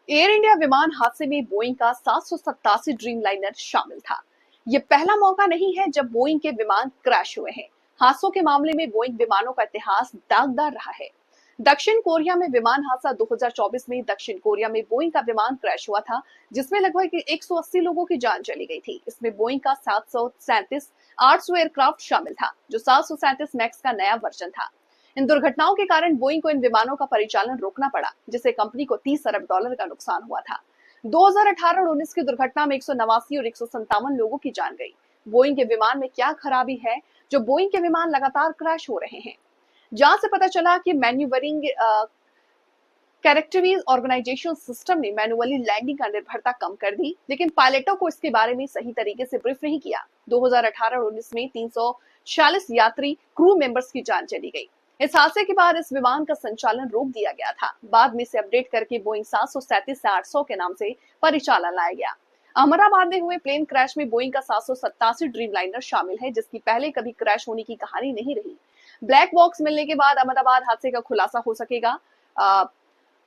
Air India विमान हादसे में बोइंग का 787 ड्रीमलाइनर शामिल था। ये पहला मौका नहीं है जब बोइंग के विमान क्रैश हुए हैं। हादसों के मामले में बोइंग विमानों का इतिहास दागदार रहा है। दक्षिण कोरिया में विमान हादसा 2024 में दक्षिण कोरिया में बोइंग का विमान क्रैश हुआ था, जिसमें लगभग 180 लोगों की जान चली गई थी। इसमें बोइंग का 737 800 एयरक्राफ्ट शामिल था, जो 737 मैक्स का नया वर्जन था। इन दुर्घटनाओं के कारण बोइंग को इन विमानों का परिचालन रोकना पड़ा, जिससे कंपनी को $30 अरब का नुकसान हुआ था। 2018 और 19 की दुर्घटना में 189 और 157 लोगों की जान गई। बोइंग के विमान में क्या खराबी है जो बोइंग के विमान लगातार क्रैश हो रहे हैं? जहां से पता चला कि मैन्यूवरिंग कैरेक्टरीज ऑर्गेनाइजेशन सिस्टम ने मैनुअली लैंडिंग का निर्भरता कम कर दी, लेकिन पायलटों को इसके बारे में सही तरीके से ब्रीफ नहीं किया। 2018 और 19 में 346 यात्री क्रू मेंबर्स की जान चली गई। इस हादसे के बाद इस विमान का संचालन रोक दिया गया था। बाद में इसे अपडेट करके बोइंग 737 से 800 के नाम से परिचालन लाया गया। अहमदाबाद में हुए प्लेन क्रैश में बोइंग का 787 ड्रीमलाइनर शामिल है, जिसकी पहले कभी क्रैश होने की कहानी नहीं रही। ब्लैक बॉक्स मिलने के बाद अहमदाबाद हादसे का खुलासा हो सकेगा।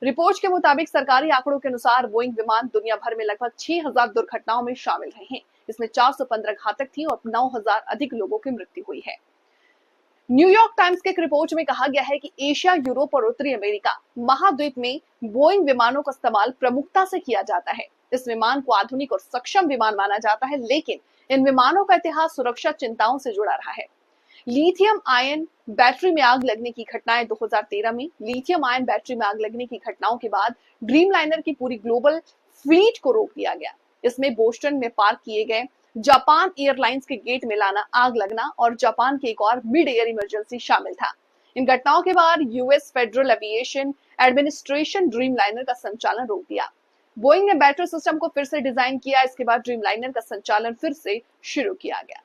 रिपोर्ट के मुताबिक सरकारी आंकड़ों के अनुसार बोइंग विमान दुनिया भर में लगभग 6000 दुर्घटनाओं में शामिल रहे हैं। इसमें 415 घातक थी और 9000 अधिक लोगों की मृत्यु हुई है। न्यूयॉर्क टाइम्स के एक रिपोर्ट में कहा गया है कि एशिया, यूरोप और उत्तरी अमेरिका महाद्वीप में बोइंग विमानों का इस्तेमाल प्रमुखता से किया जाता है। इस विमान को आधुनिक और सक्षम विमान माना जाता है, लेकिन इन विमानों का इतिहास सुरक्षा चिंताओं से जुड़ा रहा है। लिथियम आयन बैटरी में आग लगने की घटनाएं 2013 में लिथियम आयन बैटरी में आग लगने की घटनाओं के बाद ड्रीमलाइनर की पूरी ग्लोबल फ्लीट को रोक दिया गया। इसमें बोस्टन में पार्क किए गए जापान एयरलाइंस के गेट में लाना आग लगना और जापान के एक और मिड एयर इमरजेंसी शामिल था। इन घटनाओं के बाद US federal aviation administration Dreamliner का संचालन रोक दिया। बोइंग ने बैटरी सिस्टम को फिर से डिजाइन किया। इसके बाद ड्रीमलाइनर का संचालन फिर से शुरू किया गया।